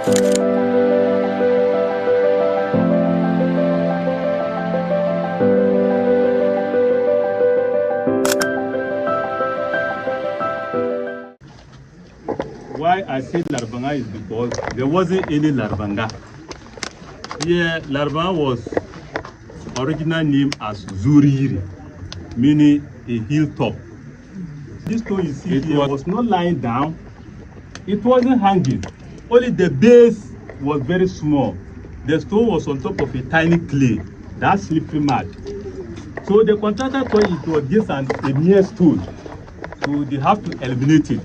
Why I say Larbanga is because there wasn't any Larbanga. Here, Larbanga was original name as Zuriri, meaning a hilltop. This stone you see here was not lying down. It wasn't hanging. Only the base was very small. The stone was on top of a tiny clay, that slippery mud. So the contractor thought it was this and a near stone. So they have to eliminate it.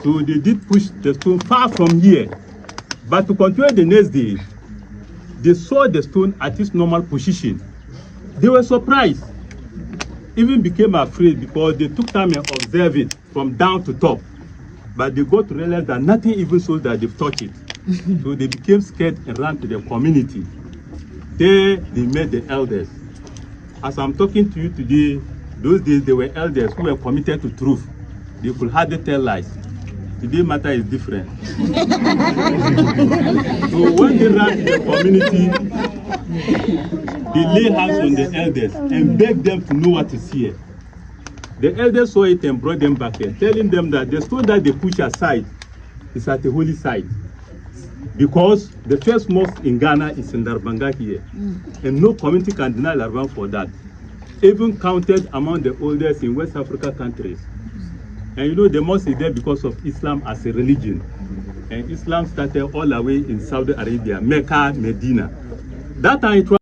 So they did push the stone far from here. But to continue the next day, they saw the stone at its normal position. They were surprised, even became afraid because they took time and observed it from down to top. But they got to realize that nothing even shows that they've touched it. So they became scared and ran to the community. There they met the elders. As I'm talking to you today, those days they were elders who were committed to truth. They could hardly tell lies. Today matter is different. So when they ran to the community, they lay hands on the elders and begged them to know what is here. The elders saw it and brought them back here, telling them that the stone that they push aside is at the holy site. Because the first mosque in Ghana is in Larbanga here. And no community can deny Larbanga for that. Even counted among the oldest in West Africa countries. And you know, the mosque is there because of Islam as a religion. And Islam started all the way in Saudi Arabia, Mecca, Medina. That time it was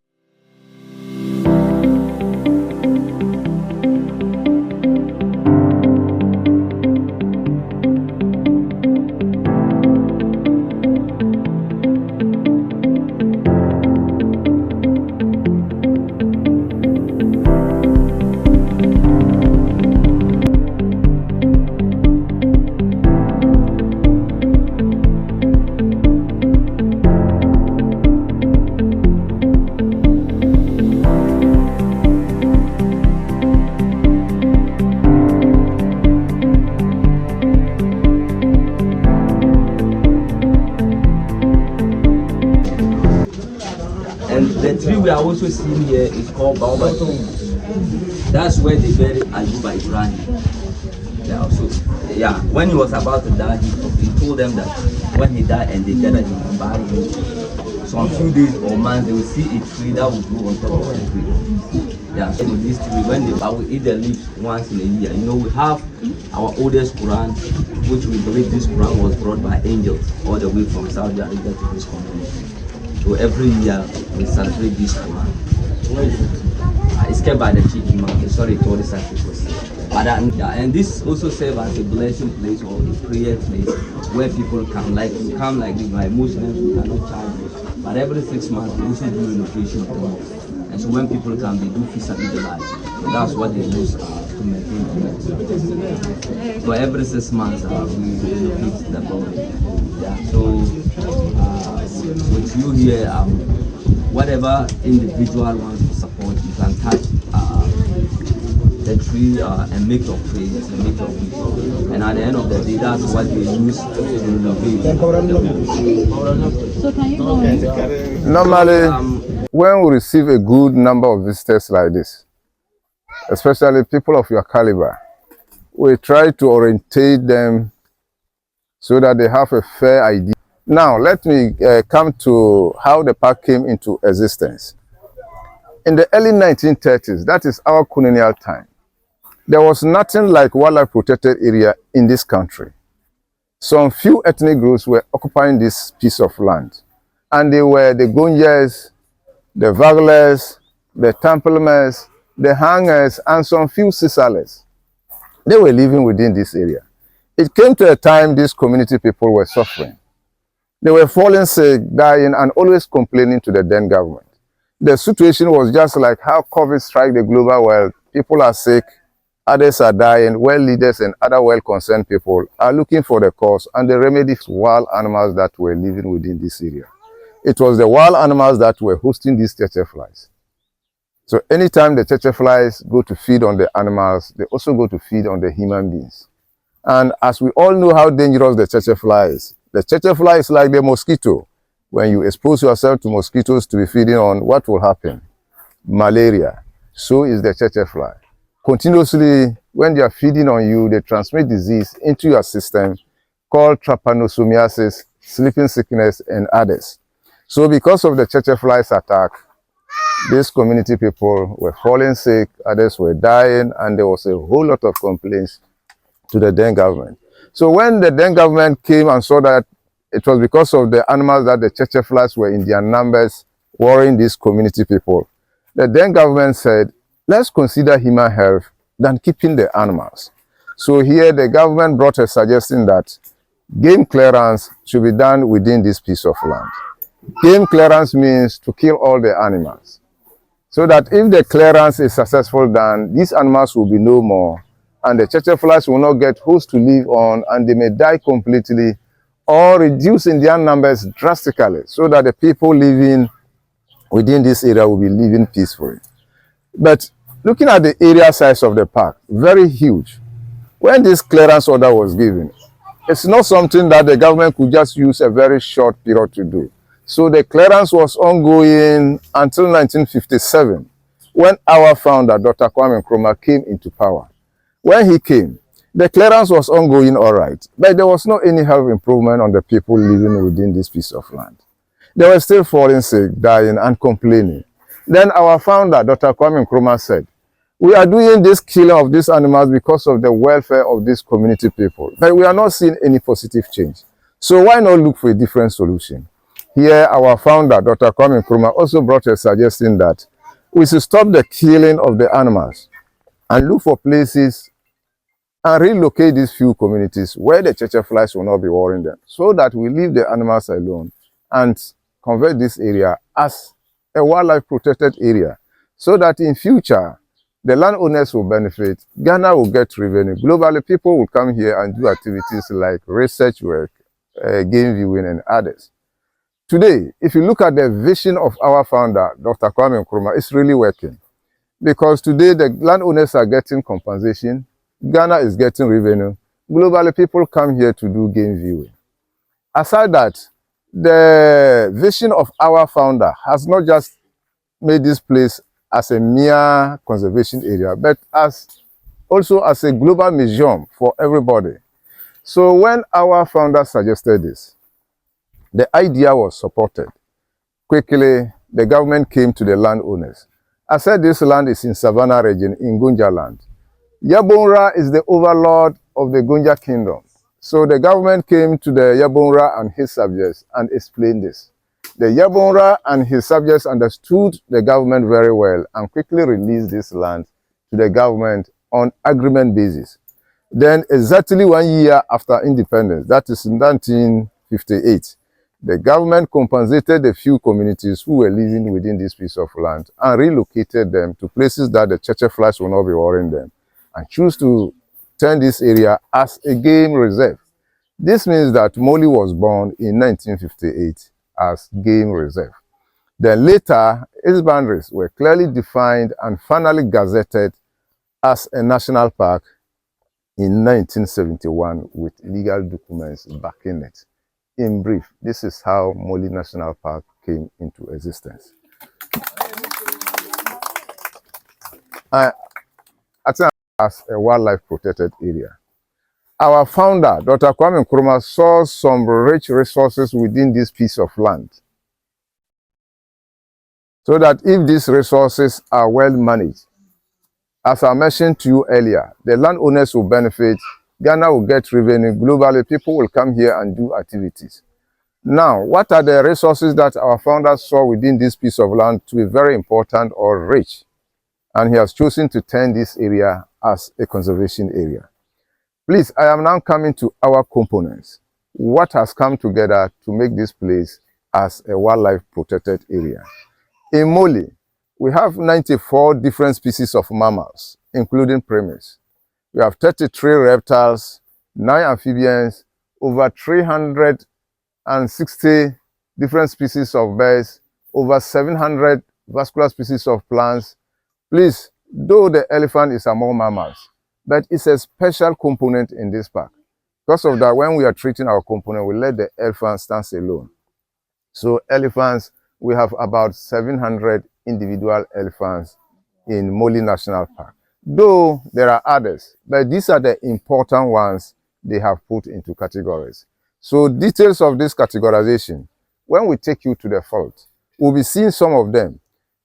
we are also seeing here is called Baobab. That's where they buried Ayuba Ibrahim. Yeah, when he was about to die, he told them that when he died and they gathered him and buried him, so a few days or months they will see a tree that will grow on top of the tree. Yeah, so this tree, when they will eat the leaves once in a year. You know, we have our oldest Quran, which we believe this Quran was brought by angels all the way from Saudi Arabia to this community. So every year we celebrate this Quran. It's kept by the chief imam. Sorry, to all the sacrifices. But and this also serves as a blessing place or a prayer place where people come. Like you come like this, by Muslims we cannot charge you. But every 6 months we also do relocation of the mosque. And so when people come, they do fisabilillah. So that's what they use to maintain the mosque. So every 6 months we relocate the building. Yeah. So with you here, whatever individual wants to support, you can touch the tree and make your praise and make your wish. And at the end of the day, that's what they use to renovate. So can you go Normally, when we receive a good number of visitors like this, especially people of your caliber, we try to orientate them so that they have a fair idea. Now, let me come to how the park came into existence. In the early 1930s, that is our colonial time, there was nothing like wildlife protected area in this country. Some few ethnic groups were occupying this piece of land. And they were the Gunjas, the Vaglers, the Templemers, the Hangers, and some few Sisalers. They were living within this area. It came to a time these community people were suffering. They were falling sick, dying, and always complaining to the then government. The situation was just like how COVID struck the global world. People are sick, others are dying. Well leaders and other well-concerned people are looking for the cause and the remedy for wild animals that were living within this area. It was the wild animals that were hosting these flies. So anytime the flies go to feed on the animals, they also go to feed on the human beings. And as we all know how dangerous the fly is, The cheche fly is like the mosquito. When you expose yourself to mosquitoes to be feeding on, what will happen? Malaria. So is the cheche fly. Continuously, when they are feeding on you, they transmit disease into your system called trypanosomiasis, sleeping sickness, and others. So because of the cheche flies attack, these community people were falling sick, others were dying, and there was a whole lot of complaints to the then government. So when the then government came and saw that it was because of the animals that the cheche flies were in their numbers worrying these community people, the then government said, let's consider human health than keeping the animals. So here the government brought a suggestion that game clearance should be done within this piece of land. Game clearance means to kill all the animals, so that if the clearance is successful done, these animals will be no more, and the cheche flies will not get hosts to live on, and they may die completely or reduce in their numbers drastically, so that the people living within this area will be living peacefully. But looking at the area size of the park, very huge. When this clearance order was given, it's not something that the government could just use a very short period to do. So the clearance was ongoing until 1957, when our founder, Dr. Kwame Nkrumah, came into power. When he came, the clearance was ongoing all right, but there was not any health improvement on the people living within this piece of land. They were still falling sick, dying, and complaining. Then our founder, Dr. Kwame Nkrumah, said, we are doing this killing of these animals because of the welfare of these community people, but we are not seeing any positive change. So why not look for a different solution? Here, our founder, Dr. Kwame Nkrumah, also brought a suggestion that we should stop the killing of the animals and look for places and relocate these few communities where the cheche flies will not be worrying them, so that we leave the animals alone and convert this area as a wildlife protected area, so that in future, the landowners will benefit, Ghana will get revenue. Globally, people will come here and do activities like research work, game viewing, and others. Today, if you look at the vision of our founder, Dr. Kwame Nkrumah, it's really working. Because today, the landowners are getting compensation, Ghana is getting revenue. Globally, people come here to do game viewing. Aside that, the vision of our founder has not just made this place as a mere conservation area, but also as a global museum for everybody. So when our founder suggested this, the idea was supported. Quickly, the government came to the landowners. I said this land is in Savannah region, in Gunja land. Yabonra is the overlord of the Gunja kingdom. So the government came to the Yabonra and his subjects and explained this. The Yabonra and his subjects understood the government very well and quickly released this land to the government on agreement basis. Then exactly 1 year after independence, that is in 1958, the government compensated the few communities who were living within this piece of land and relocated them to places that the cheche flies will not be worrying them, and choose to turn this area as a game reserve. This means that Moli was born in 1958 as game reserve. Then later, its boundaries were clearly defined and finally gazetted as a national park in 1971 with legal documents backing it. In brief, this is how Moli National Park came into existence. I think as a wildlife protected area. Our founder, Dr. Kwame Nkrumah, saw some rich resources within this piece of land. So that if these resources are well managed, as I mentioned to you earlier, the landowners will benefit, Ghana will get revenue, globally people will come here and do activities. Now, what are the resources that our founders saw within this piece of land to be very important or rich? And he has chosen to turn this area as a conservation area. Please, I am now coming to our components. What has come together to make this place as a wildlife protected area? In Moli, we have 94 different species of mammals, including primates. We have 33 reptiles, 9 amphibians, over 360 different species of birds, over 700 vascular species of plants. Please, though the elephant is among mammals, but it's a special component in this park, Because of that, when we are treating our component, we let the elephant stand alone. So elephants, we have about 700 individual elephants in Moli National Park. Though there are others, but these are the important ones they have put into categories. So details of this categorization, when we take you to the field, we'll be seeing some of them.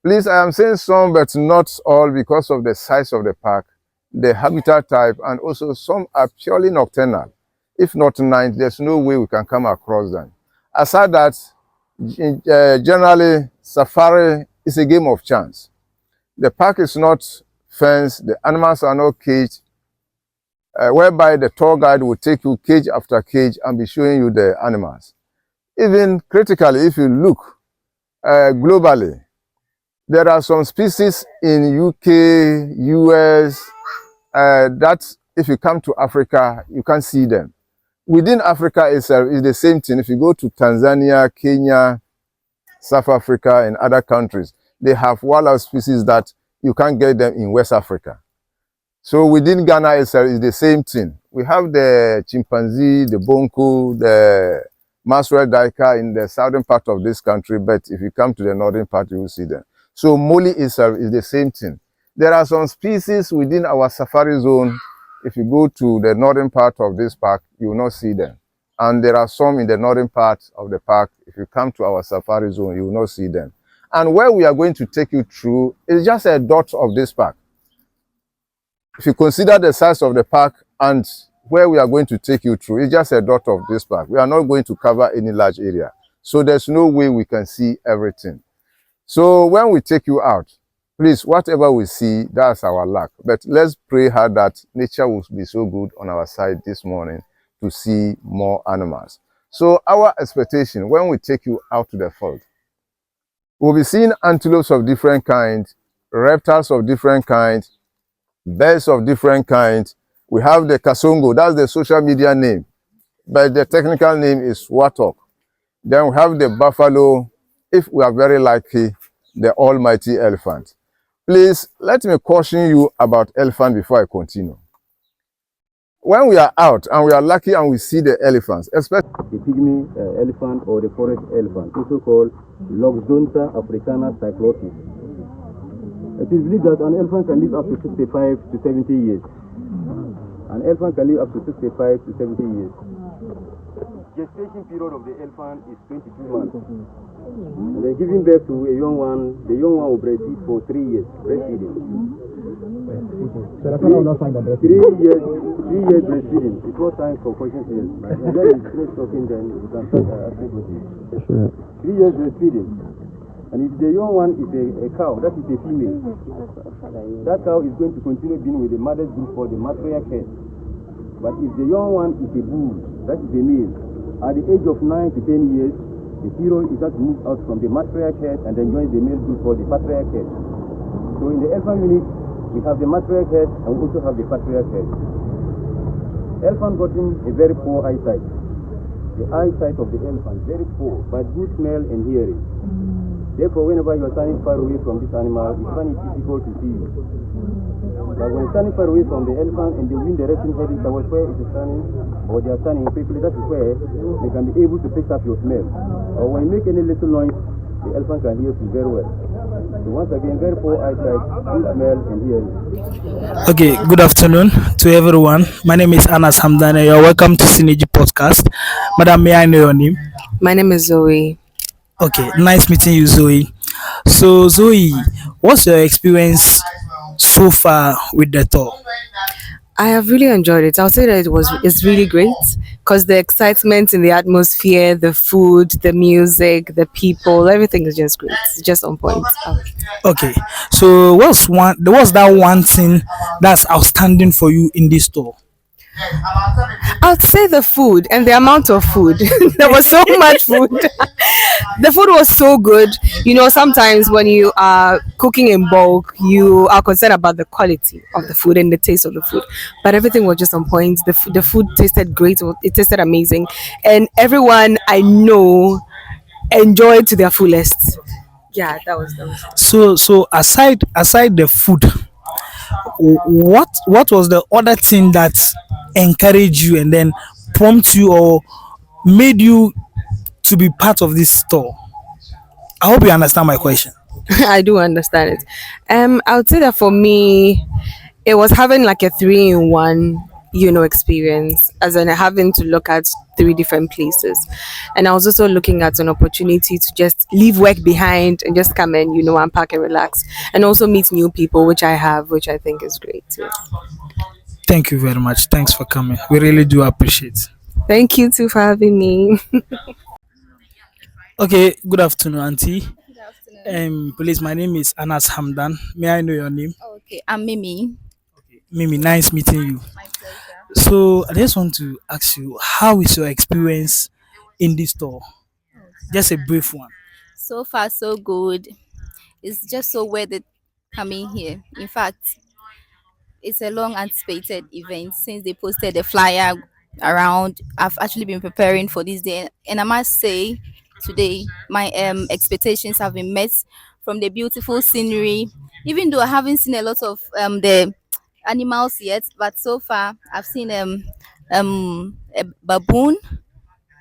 Please, I am saying some, but not all because of the size of the park, the habitat type, and also some are purely nocturnal. If not night, there's no way we can come across them. Aside that, generally, safari is a game of chance. The park is not fenced, the animals are not caged, whereby the tour guide will take you cage after cage and be showing you the animals. Even critically, if you look globally, there are some species in UK, US, that if you come to Africa, you can't see them. Within Africa itself is the same thing. If you go to Tanzania, Kenya, South Africa, and other countries, they have wildlife species that you can't get them in West Africa. So within Ghana itself is the same thing. We have the chimpanzee, the bonko, the maswell duiker in the southern part of this country, but if you come to the northern part, you will see them. So Moli itself is the same thing. There are some species within our safari zone. If you go to the northern part of this park, you will not see them. And there are some in the northern part of the park. If you come to our safari zone, you will not see them. And where we are going to take you through is just a dot of this park. If you consider the size of the park and where we are going to take you through, it's just a dot of this park. We are not going to cover any large area. So there's no way we can see everything. So when we take you out, please, whatever we see, that's our luck. But let's pray hard that nature will be so good on our side this morning to see more animals. So our expectation, when we take you out to the field, we'll be seeing antelopes of different kinds, reptiles of different kinds, birds of different kinds. We have the kasongo, that's the social media name, but the technical name is warthog. Then we have the buffalo, if we are very lucky, the almighty elephant. Please, let me caution you about elephant before I continue. When we are out and we are lucky and we see the elephants, especially the pygmy elephant or the forest elephant, also called Loxodonta africana cyclotis. It is believed that an elephant can live up to 65 to 70 years. An elephant can live up to 65 to 70 years. Gestation period of the elephant is 22 months. And then giving birth to a young one, the young one will breastfeed for 3 years, breastfeeding. 3 years breastfeeding. Before time for questions here. And then you finish talking, then you can start asking questions. 3 years breastfeeding. And if the young one is a cow, that is a female. That cow is going to continue being with the mother's group for the matriarch head. But if the young one is a bull, that is a male, at the age of 9 to 10 years, the hero is going to move out from the matriarch head and then join the male group for the patriarch head. So in the elephant unit, we have the matriarch head and we also have the patriarch head. Elephant got in a very poor eyesight. The eyesight of the elephant, very poor, but good smell and hearing. Therefore, whenever you are standing far away from this animal, it's very difficult to see you. But when standing far away from the elephant and the wind direction heading towards where it is standing, or they are standing quickly, that is where they can be able to pick up your smell. Or when you make any little noise, the elephant can hear you very well. So once again, very poor eyesight, good smell and hearing. Okay, good afternoon to everyone. My name is Anas Hamdane. You're welcome to Synergy Podcast. Madam, may I know your name? My name is Zoe. Okay, nice meeting you, Zoe. So, Zoe, what's your experience so far with the tour? I have really enjoyed it. I'll say that it's really great because the excitement in the atmosphere, the food, the music, the people, everything is just great. It's just on point. Okay, so what's that one thing that's outstanding for you in this tour? I'd say the food and the amount of food. There was so much food. The food was so good. You know, sometimes when you are cooking in bulk, you are concerned about the quality of the food and the taste of the food. But everything was just on point. The food tasted great. It tasted amazing. And everyone I know enjoyed to their fullest. Yeah, that was. So aside the food, what was the other thing that encouraged you, and then prompt you or made you to be part of this store? I hope you understand my question. I do understand it. I would say that for me, it was having like a three in one, experience, as in having to look at three different places. And I was also looking at an opportunity to just leave work behind and just come and, unpack and relax. And also meet new people, which I have, which I think is great too. Thank you very much. Thanks for coming. We really do appreciate. Thank you too for having me. Okay, good afternoon, Auntie. Please, my name is Anas Hamdan. May I know your name? Okay, I'm Mimi. Mimi, nice meeting you. So I just want to ask you, how is your experience in this store? Just a brief one. So far, so good. It's just so worth it coming here. In fact, it's a long anticipated event since they posted the flyer around. I've actually been preparing for this day, and I must say, today my expectations have been met from the beautiful scenery. Even though I haven't seen a lot of the animals yet, but so far I've seen a baboon,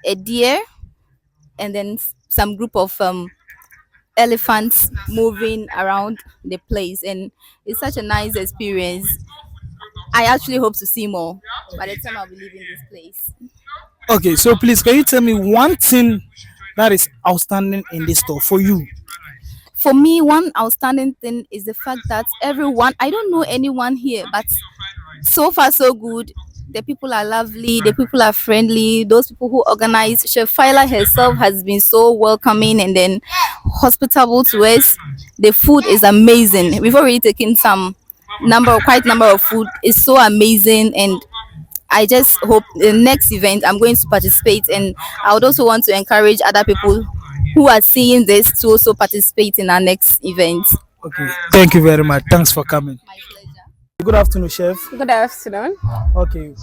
a deer, and then some group of elephants moving around the place, and it's such a nice experience. I actually hope to see more by the time I'll be leaving this place. Okay, so please, can you tell me one thing that is outstanding in this store for you? For me, one outstanding thing is the fact that everyone, I don't know anyone here, but so far so good. The people are lovely, the people are friendly. Those people who organize, Chef Faila herself has been so welcoming and then hospitable to us. The food is amazing. We've already taken quite number of food. It's so amazing, and I just hope the next event I'm going to participate, and I would also want to encourage other people who are seeing this to also participate in our next event. Okay, thank you very much. Thanks for coming. My pleasure. Good afternoon, Chef. Good afternoon. Okay,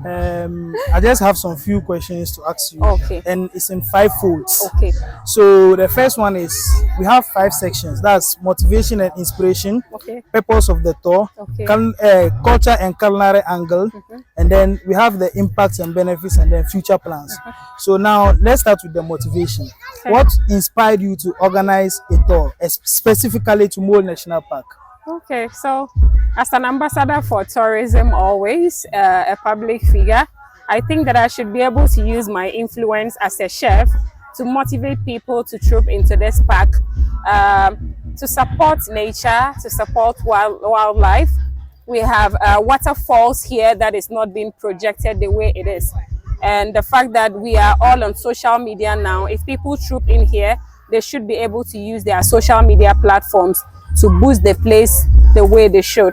I just have some few questions to ask you. Okay. And it's in 5 folds. Okay. So the first one is, we have 5 sections. That's motivation and inspiration, Okay. purpose of the tour, Okay. culture and culinary angle, and then we have the impacts and benefits, and then future plans. So now let's start with the motivation. Okay. What inspired you to organize a tour, specifically to Mole National Park? Okay. So, as an ambassador for tourism, always a public figure, I think that I should be able to use my influence as a chef to motivate people to troop into this park, to support nature, to support wildlife. We have waterfalls here that is not being projected the way it is. And the fact that we are all on social media now, if people troop in here, they should be able to use their social media platforms to boost the place the way they should.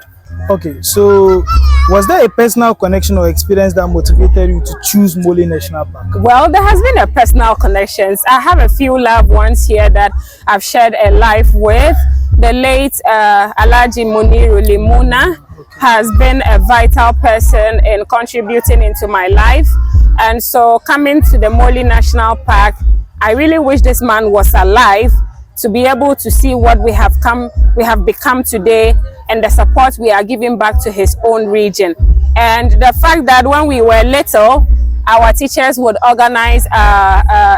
Okay, so was there a personal connection or experience that motivated you to choose Mole National Park? Well, there has been a personal connections. I have a few loved ones here that I've shared a life with. The late Alhaji Muniru Limuna has been a vital person in contributing into my life. And so coming to the Mole National Park, I really wish this man was alive to be able to see what we have become today, and the support we are giving back to his own region. And the fact that when we were little, our teachers would organize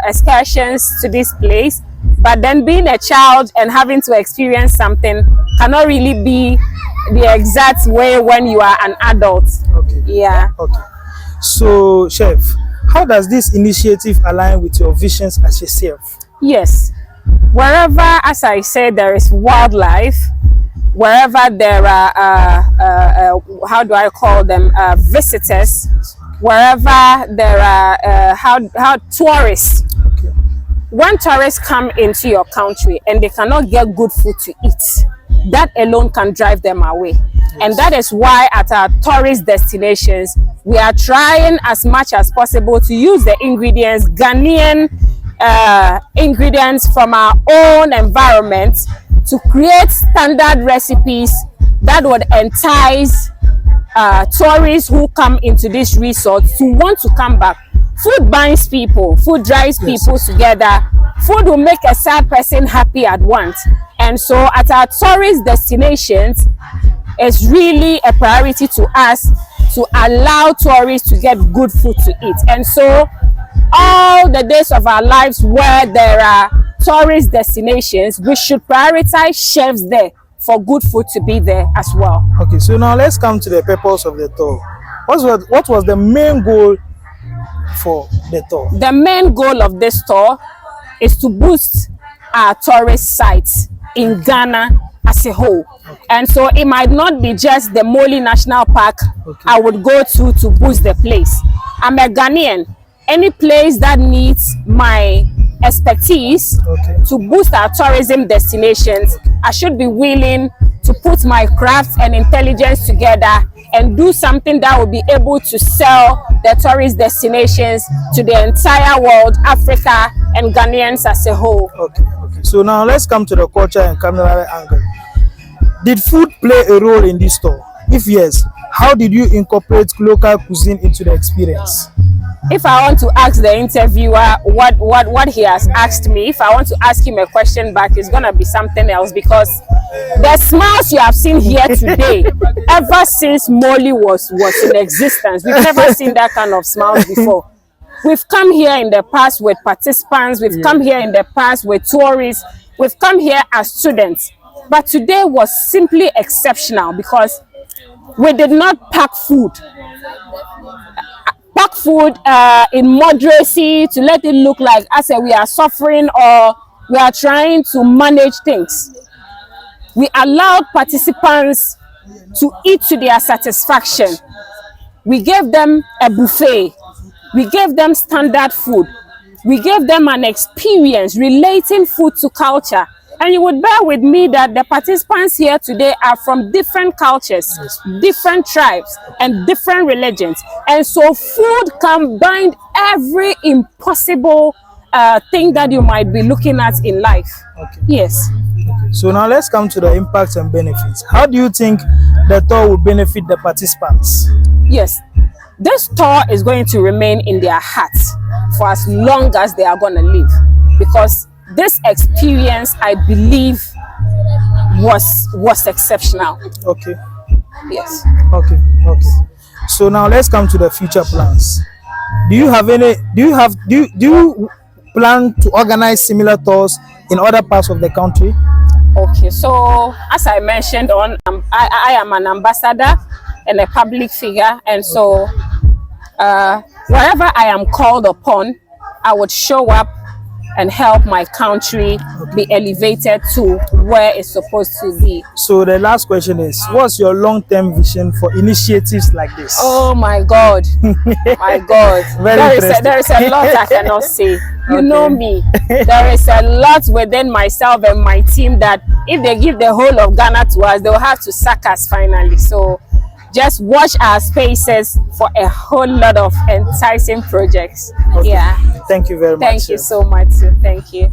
excursions to this place, but then being a child and having to experience something cannot really be the exact way when you are an adult. Okay. Yeah. Okay. So, Chef, how does this initiative align with your visions as a chef? Yes. Wherever, as I said, there is wildlife, wherever there are, how do I call them, visitors, wherever there are, how tourists, Okay. when tourists come into your country and they cannot get good food to eat, that alone can drive them away. And that is why at our tourist destinations, we are trying as much as possible to use the ingredients, Ghanaian ingredients from our own environment, to create standard recipes that would entice tourists who come into this resort to want to come back. Food binds people, food drives people together. Food will make a sad person happy at once. And so at our tourist destinations, it's really a priority to us to allow tourists to get good food to eat. And so all the days of our lives where there are tourist destinations, we should prioritize chefs there for good food to be there as well. Okay, so now let's come to the purpose of the tour. What was the main goal for the tour? The main goal of this tour is to boost our tourist sites in Ghana as a whole. And so it might not be just the Moli National Park I would go to boost the place. I'm a Ghanaian. Any place that needs my expertise to boost our tourism destinations, I should be willing to put my craft and intelligence together and do something that will be able to sell the tourist destinations to the entire world, Africa, and Ghanaians as a whole. Okay. So now let's come to the culture and culinary angle. Did food play a role in this tour? If yes, how did you incorporate local cuisine into the experience? If I want to ask the interviewer what he has asked me, if I want to ask him a question back, it's gonna be something else, because the smiles you have seen here today, ever since Moli was in existence, we've never seen that kind of smiles before. We've come here in the past with participants, we've come here in the past with tourists, we've come here as students. But today was simply exceptional because we did not pack food. Pack food in moderacy to let it look like I said we are suffering or we are trying to manage things. We allowed participants to eat to their satisfaction. We gave them a buffet. We gave them standard food. We gave them an experience relating food to culture. And you would bear with me that the participants here today are from different cultures, different tribes, and different religions. And so food combined every impossible thing that you might be looking at in life. Okay. Yes. Okay. So now let's come to the impacts and benefits. How do you think the tour will benefit the participants? Yes. This tour is going to remain in their hearts for as long as they are going to live, because this experience, I believe, was exceptional. Okay. Yes. Okay. So now let's come to the future plans. Do you plan to organize similar tours in other parts of the country? Okay. So as I mentioned, I am an ambassador and a public figure, and so wherever I am called upon, I would show up and help my country be elevated to where it's supposed to be. So the last question is, what's your long-term vision for initiatives like this? Oh my God. My God. There is a lot I cannot say. You know me. There is a lot within myself and my team that if they give the whole of Ghana to us, they'll have to sack us finally. So just watch our spaces for a whole lot of enticing projects. Okay. Yeah. Thank you very much. Thank you so much. Thank you.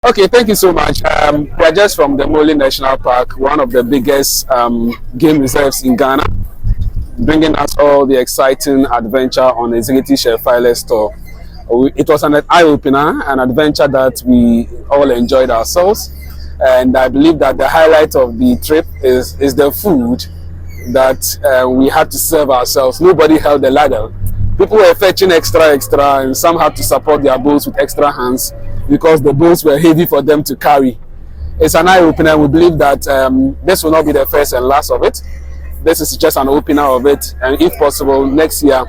Okay, thank you so much. We're just from the Moli National Park, one of the biggest game reserves in Ghana, bringing us all the exciting adventure on Executive Chef Faila's tour. It was an eye-opener, an adventure that we all enjoyed ourselves. And I believe that the highlight of the trip is the food that we had to serve ourselves. Nobody held the ladder. People were fetching extra, and some had to support their bowls with extra hands because the bowls were heavy for them to carry. It's an eye-opener. We believe that this will not be the first and last of it. This is just an opener of it, and if possible, next year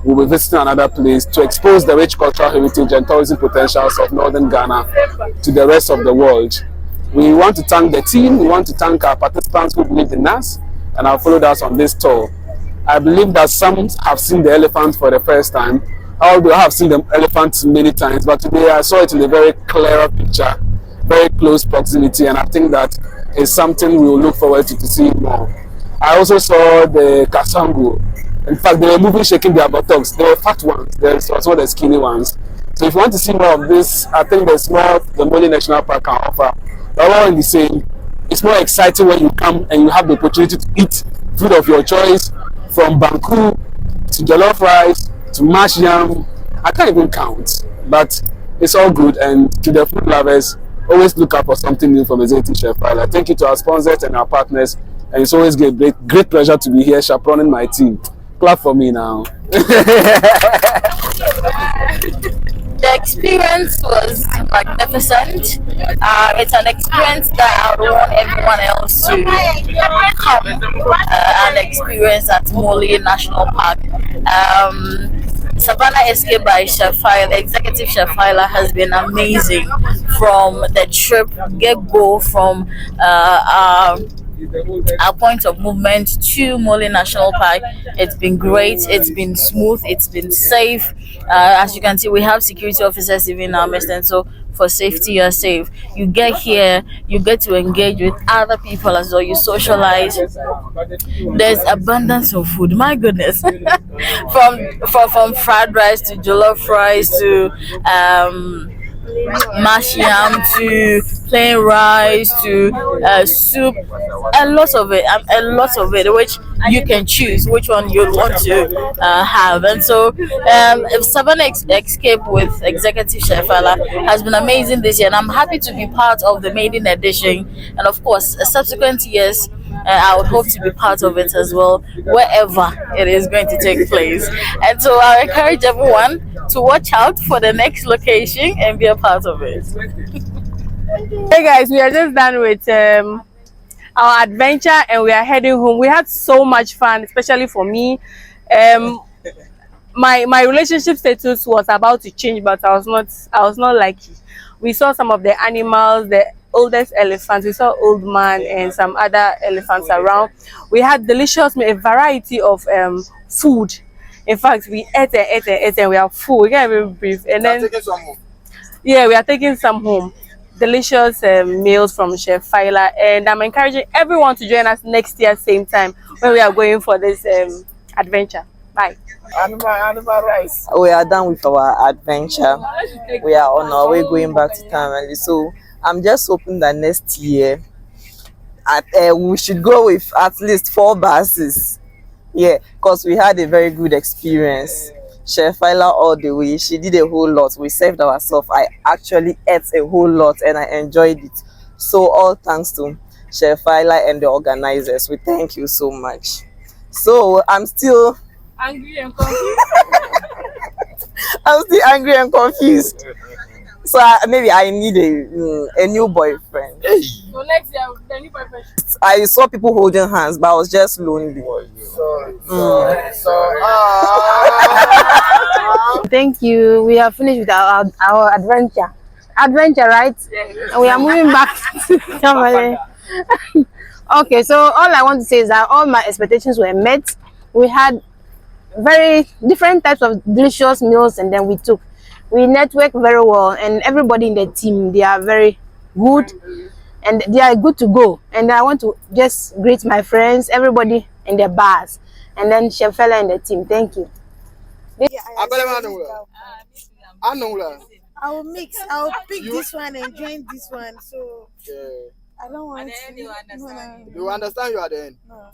we'll be visiting another place to expose the rich cultural heritage and tourism potentials of northern Ghana to the rest of the world. We want to thank the team. We want to thank our participants who believed in us and have followed us on this tour. I believe that some have seen the elephant for the first time, although I have seen the elephant many times, but today I saw it in a very clearer picture, very close proximity, and I think that is something we will look forward to seeing more. I also saw the Kasango. In fact, they were moving, shaking their buttocks. They were fat ones. There was also the skinny ones. So if you want to see more of this, I think there's more the Moli National Park can offer. They're all in the same. It's more exciting when you come and you have the opportunity to eat food of your choice, from banku to jollof rice to mashed yam. I can't even count, but it's all good. And to the food lovers, always look out for something new from Executive Chef Faila. Thank you to our sponsors and our partners. And it's always great pleasure to be here chaperoning my team. Clap for me now. The experience was magnificent. It's an experience that I would want everyone else to come and experience at Moli National Park. Savannah Escape by Chef Faila, Executive Chef Faila, has been amazing from the trip get-go, from our point of movement to Moli National Park. It's been great, it's been smooth, it's been safe. As you can see, we have security officers even in our midst, and so for safety, you're safe. You get here, you get to engage with other people as well, you socialize. There's abundance of food, my goodness. from fried rice to jollof rice to mashed yam to plain rice to soup, a lot of it, which you can choose which one you want to have. And so Savannah Escape with Executive Chef Faila has been amazing this year, and I'm happy to be part of the maiden edition, and of course subsequent years I would hope to be part of it as well, wherever it is going to take place. And so I encourage everyone to watch out for the next location and be a part of it. Hey guys, we are just done with our adventure and we are heading home. We had so much fun, especially for me. My relationship status was about to change, but I was not lucky. We saw some of the animals, the oldest elephants. We saw old man and some other elephants around. We had delicious, a variety of food. In fact, we ate and we are full. We can't even breathe. And then yeah, we are taking some home. Delicious meals from Chef Faila, and I'm encouraging everyone to join us next year same time when we are going for this adventure. Bye. Animal rice. We are done with our adventure. We are on our way going back to Tamale. So I'm just hoping that next year we should go with at least 4 buses. Yeah, because we had a very good experience. Chef Faila all the way. She did a whole lot. We served ourselves. I actually ate a whole lot and I enjoyed it. So all thanks to Chef Faila and the organizers. We thank you so much. So I'm still Angry and confused. I'm still angry and confused. So maybe I need a new boyfriend. So next year, the new boyfriend. I saw people holding hands, but I was just lonely. Thank you. We have finished with our adventure. Adventure, right? Yeah. And we are moving back to Tamale. Okay, so all I want to say is that all my expectations were met. We had very different types of delicious meals, and then we networked very well, and everybody in the team, they are very good and they are good to go. And I want to just greet my friends, everybody in the bars, and then Chef Faila and the team. Thank you. I will mix. I will pick this one and join this one. So I don't want to. You understand you are the end? No.